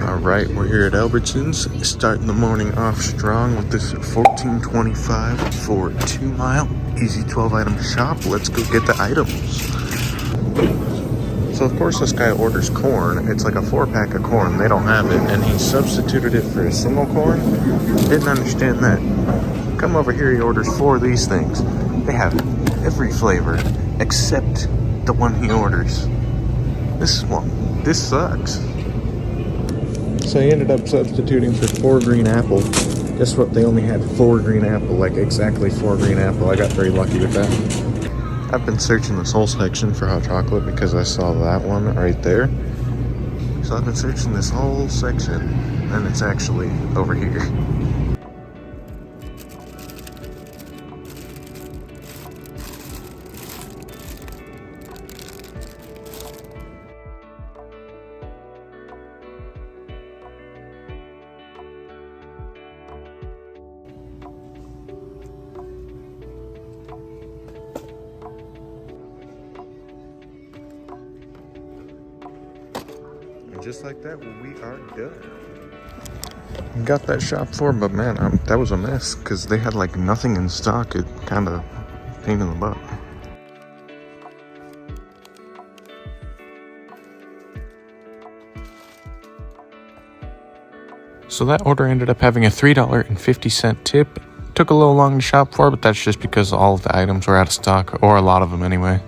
Alright, we're here at Albertsons, starting the morning off strong with this $14.25 for 2 mile, easy 12 item shop. Let's go get the items. So of course this guy orders corn. It's like a 4-pack of corn. They don't have it, and he substituted it for a single corn. Didn't understand that. Come over here, he orders 4 of these things. They have every flavor except the one he orders. This sucks. So he ended up substituting for 4 green apple. Guess what? They only had 4 green apple, like exactly 4 green apple. I got very lucky with that. I've been searching this whole section for hot chocolate because I saw that one right there. So I've been searching this whole section, and it's actually over here. And just like that, we are done. Got that shop floor, but man, that was a mess because they had like nothing in stock. It kind of pain in the butt. So that order ended up having a $3.50 tip. Took a little long to shop for, but that's just because all of the items were out of stock, or a lot of them anyway.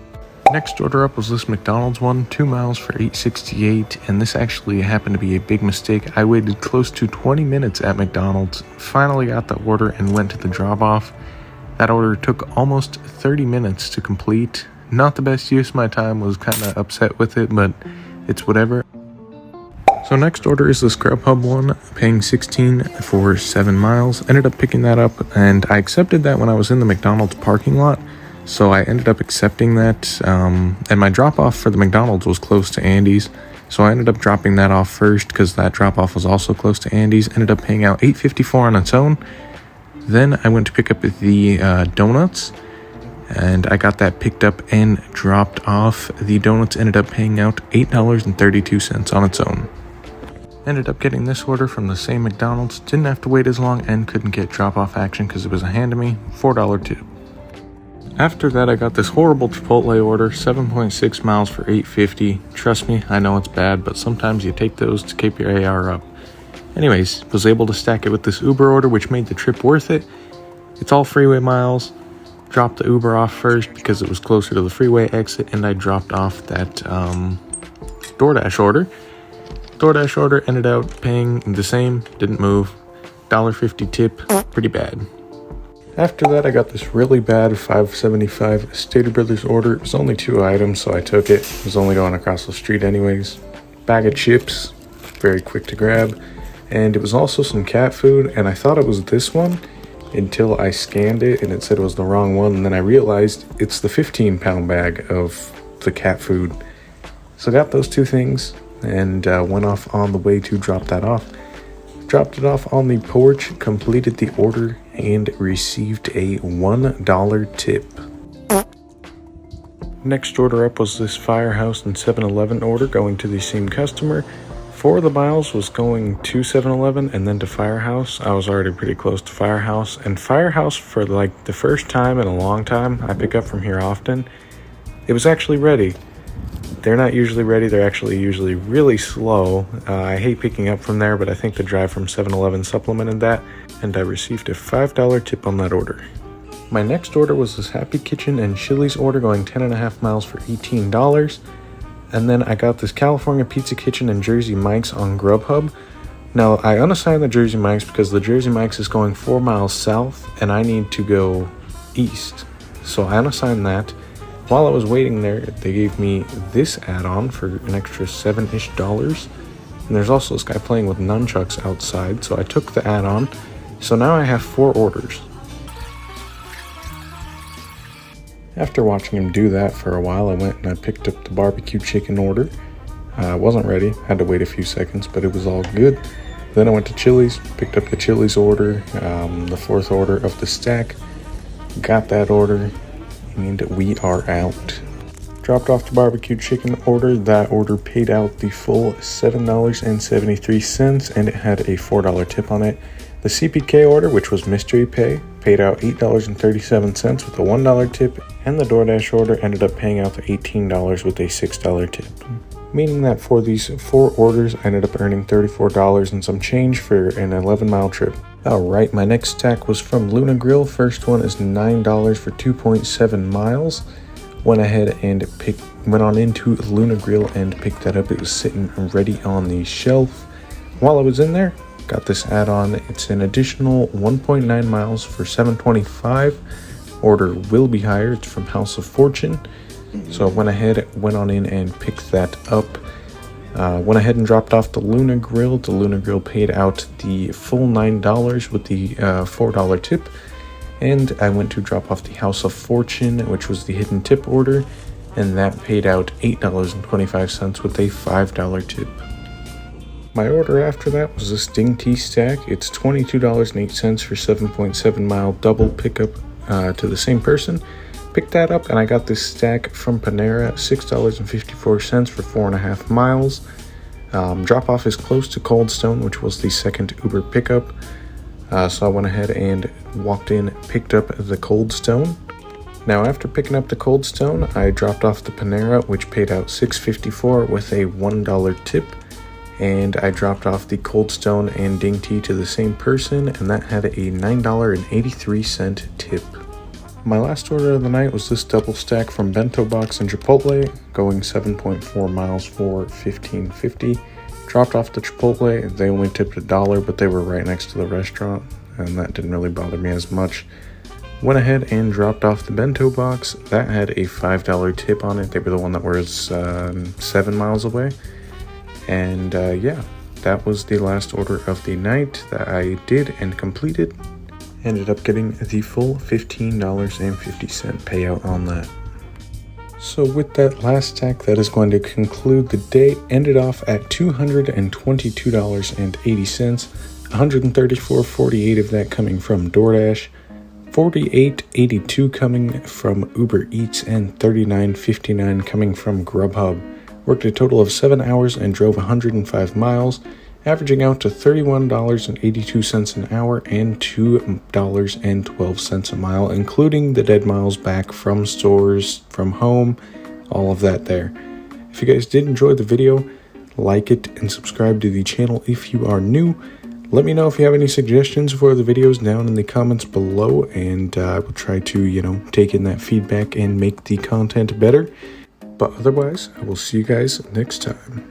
Next order up was this McDonald's one, 2 miles for $8.68, and this actually happened to be a big mistake. I waited close to 20 minutes at McDonald's, finally got the order and went to the drop-off. That order took almost 30 minutes to complete. Not the best use of my time, was kind of upset with it, but it's whatever. So next order is this GrubHub one, paying $16 for 7 miles. Ended up picking that up, and I accepted that when I was in the McDonald's parking lot. So I ended up accepting that, and my drop-off for the McDonald's was close to Andy's. So I ended up dropping that off first because that drop-off was also close to Andy's. Ended up paying out $8.54 on its own. Then I went to pick up the donuts, and I got that picked up and dropped off. The donuts ended up paying out $8.32 on its own. Ended up getting this order from the same McDonald's. Didn't have to wait as long and couldn't get drop-off action because it was a hand-to-me. $4 tip. After that, I got this horrible Chipotle order, 7.6 miles for $8.50. Trust me, I know it's bad, but sometimes you take those to keep your AR up. Anyways, was able to stack it with this Uber order, which made the trip worth it. It's all freeway miles. Dropped the Uber off first because it was closer to the freeway exit, and I dropped off that DoorDash order. DoorDash order ended up paying the same, didn't move. $1.50 tip, pretty bad. After that, I got this really bad $5.75 Stater Brothers order. It was only 2 items, so I took it. It was only going across the street anyways. Bag of chips, very quick to grab. And it was also some cat food, and I thought it was this one until I scanned it and it said it was the wrong one. And then I realized it's the 15-pound bag of the cat food. So I got those 2 things and went off on the way to drop that off. Dropped it off on the porch, completed the order, and received a $1 tip. Next order up was this Firehouse and 7-Eleven order going to the same customer. 4 of the miles was going to 7-Eleven and then to Firehouse. I was already pretty close to Firehouse, and Firehouse, for like the first time in a long time, I pick up from here often, it was actually ready. They're not usually ready, they're actually usually really slow. I hate picking up from there, but I think the drive from 7-Eleven supplemented that, and I received a $5 tip on that order. My next order was this Happy Kitchen and Chili's order going 10.5 miles for $18. And then I got this California Pizza Kitchen and Jersey Mike's on GrubHub. Now, I unassigned the Jersey Mike's because the Jersey Mike's is going 4 miles south, and I need to go east. So I unassigned that. While I was waiting there, they gave me this add-on for an extra $7-ish. And there's also this guy playing with nunchucks outside, so I took the add-on. So now I have 4 orders. After watching him do that for a while, I went and I picked up the barbecue chicken order. It wasn't ready, had to wait a few seconds, but it was all good. Then I went to Chili's, picked up the Chili's order, the 4th order of the stack. Got that order, and we are out. Dropped off the barbecue chicken order. That order paid out the full $7.73, and it had a $4 tip on it. The CPK order, which was mystery pay, paid out $8.37 with a $1 tip, and the DoorDash order ended up paying out the $18 with a $6 tip. Meaning that for these 4 orders, I ended up earning $34 and some change for an 11-mile trip. Alright, my next stack was from Luna Grill. First one is $9 for 2.7 miles. Went ahead and went on into Luna Grill and picked that up. It was sitting ready on the shelf. While I was in there, got this add-on. It's an additional 1.9 miles for $7.25. Order will be higher. It's from House of Fortune. So I went on in and picked that up. Went ahead and dropped off the Luna Grill. The Luna Grill paid out the full $9 with the $4 tip. And I went to drop off the House of Fortune, which was the hidden tip order. And that paid out $8.25 with a $5 tip. My order after that was this Ding Tea stack. It's $22.08 for 7.7 mile double pickup to the same person. Picked that up, and I got this stack from Panera, $6.54 for 4.5 miles. Drop off is close to Cold Stone, which was the second Uber pickup. So I went ahead and walked in, picked up the Cold Stone. Now after picking up the Cold Stone, I dropped off the Panera, which paid out $6.54 with a $1 tip. And I dropped off the Cold Stone and Ding Tea to the same person, and that had a $9.83 tip. My last order of the night was this double stack from Bento Box and Chipotle, going 7.4 miles for $15.50. Dropped off the Chipotle. They only tipped $1, but they were right next to the restaurant, and that didn't really bother me as much. Went ahead and dropped off the Bento Box. That had a $5 tip on it. They were the one that was 7 miles away. And yeah, that was the last order of the night that I did and completed. Ended up getting the full $15.50 payout on that. So with that last stack, that is going to conclude the day. Ended off at $222.80, $134.48 of that coming from DoorDash, $48.82 coming from Uber Eats, and $39.59 coming from GrubHub. Worked a total of 7 hours and drove 105 miles, averaging out to $31.82 an hour and $2.12 a mile, including the dead miles back from stores, from home, all of that there. If you guys did enjoy the video, like it and subscribe to the channel if you are new. Let me know if you have any suggestions for the videos down in the comments below, and I will try to, take in that feedback and make the content better. But otherwise, I will see you guys next time.